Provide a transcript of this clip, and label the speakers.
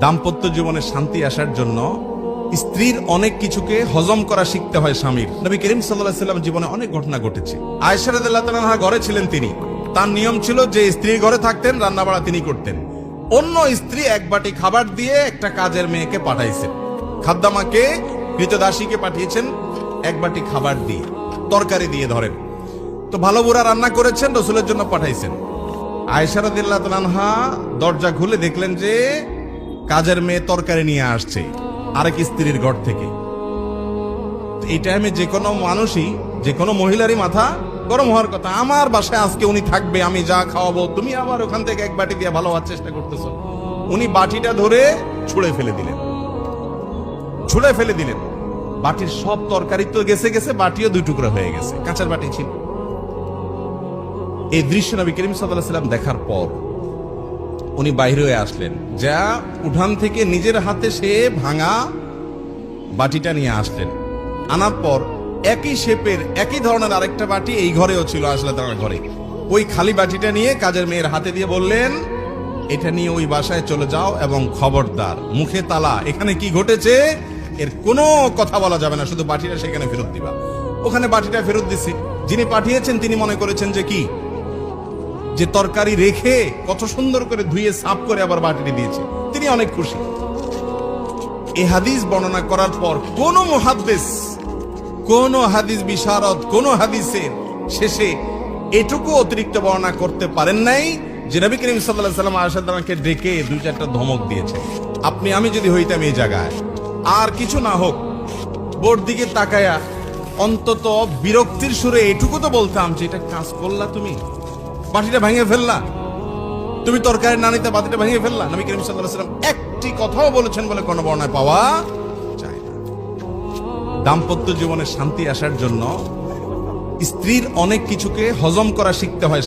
Speaker 1: দাম্পত্য জীবনে শান্তি আসার জন্য স্ত্রীর অনেক কিছুকে হজম করা শিখতে হয় স্বামীর। নবী করিম সাল্লাল্লাহু আলাইহি ওয়াসাল্লাম জীবনে অনেক ঘটনা ঘটেছে। আয়েশা রাদিয়াল্লাহু তাআলা আনহা ঘরে ছিলেন, তিনি তার নিয়ম ছিল যে স্ত্রী ঘরে থাকতেন, রান্না বাড়া তিনি করতেন। অন্য স্ত্রী এক বাটি খাবার দিয়ে একটা কাজের মেয়েকে পাঠাইছেন, খাদ্দামাকে কৃতদাসীকে পাঠিয়েছেন এক বাটি খাবার দিয়ে, তরকারি দিয়ে ধরেন। তো ভালো বুড়া রান্না করেছেন, রসুলের জন্য পাঠাইছেন। আয়েশা রাদিয়াল্লাহু তাআলা আনহা দরজা খুলে দেখলেন যে কাজের মেয়ে তরকারি নিয়ে আসছে আরেক স্ত্রীর ঘর থেকে। এই টাইমে যে কোনো মানুষই, যে কোনো মহিলারই মাথা গরম হওয়ার কথা। আমার বাসায় আজকে উনি থাকবে, আমি যা খাওয়াবো, তুমি আবার ওখান থেকে এক বাটি দিয়ে ভালো হওয়ার চেষ্টা করতেছ। উনি বাটিটা ধরে ছুঁড়ে ফেলে দিলেন, ছুঁড়ে ফেলে দিলেন। বাটির সব তরকারি তো গেছে গেছে, বাটিও দুই টুকরা হয়ে গেছে, কাঁচার বাটি ছিল। এই দৃশ্য নবী করিম সাল্লাল্লাহু আলাইহি ওয়াসাল্লাম দেখার পর উনি বাইরে হয়ে আসলেন, যা উঠান থেকে নিজের হাতে সে ভাঙা বাটিটা নিয়ে আসলেন। আনার পর একই শেপের একই ধরনের আরেকটা বাটি এই ঘরেও ছিল, আসলে তার ঘরে ওই খালি বাটিটা নিয়ে কাজের মেয়ের হাতে দিয়ে বললেন, এটা নিয়ে ওই বাসায় চলে যাও এবং খবরদার মুখে তালা, এখানে কি ঘটেছে এর কোনো কথা বলা যাবে না, শুধু বাটিটা সেখানে ফেরত দিবা। ওখানে বাটিটা ফেরত দিছি। যিনি পাঠিয়েছেন তিনি মনে করেছেন যে কি, যে তরকারি রেখে কত সুন্দর করে ধুয়ে সাফ করে আবার বাটিটি দিয়েছে, তিনি অনেক খুশি। এই হাদিস বর্ণনা করার পর কোন মুহাদ্দিস, কোন হাদিস বিশারদ, কোন হাদিসের শেষে এটুকু অতিরিক্ত বর্ণনা করতে পারেন নাই যে নবী করিম সাল্লাল্লাহু আলাইহি ওয়াসাল্লাম আয়েশা রাদিয়াল্লাহু আনহাকে ডেকে দুই চারটা ধমক দিয়েছে। আপনি আমি যদি হইতাম এই জায়গায়, আর কিছু না হোক বোর দিকে তাকায়া অন্তত বিরক্তির সুরে এটুকু তো বলতাম যে এটা কাজ করলা, তুমি বাটিটা ভেঙে ফেললা, তুমি তরকারি না নিতে বাটিটা ভেঙে ফেললা। নবী করিম সাল্লাল্লাহু আলাইহি ওয়াসাল্লাম একটি কথাও বলেছেন বলে কোনো বর্ণনায় পাওয়া যায় না। দাম্পত্য জীবনে শান্তি আসার জন্য স্ত্রীর অনেক কিছুকে হজম করা শিখতে হয়।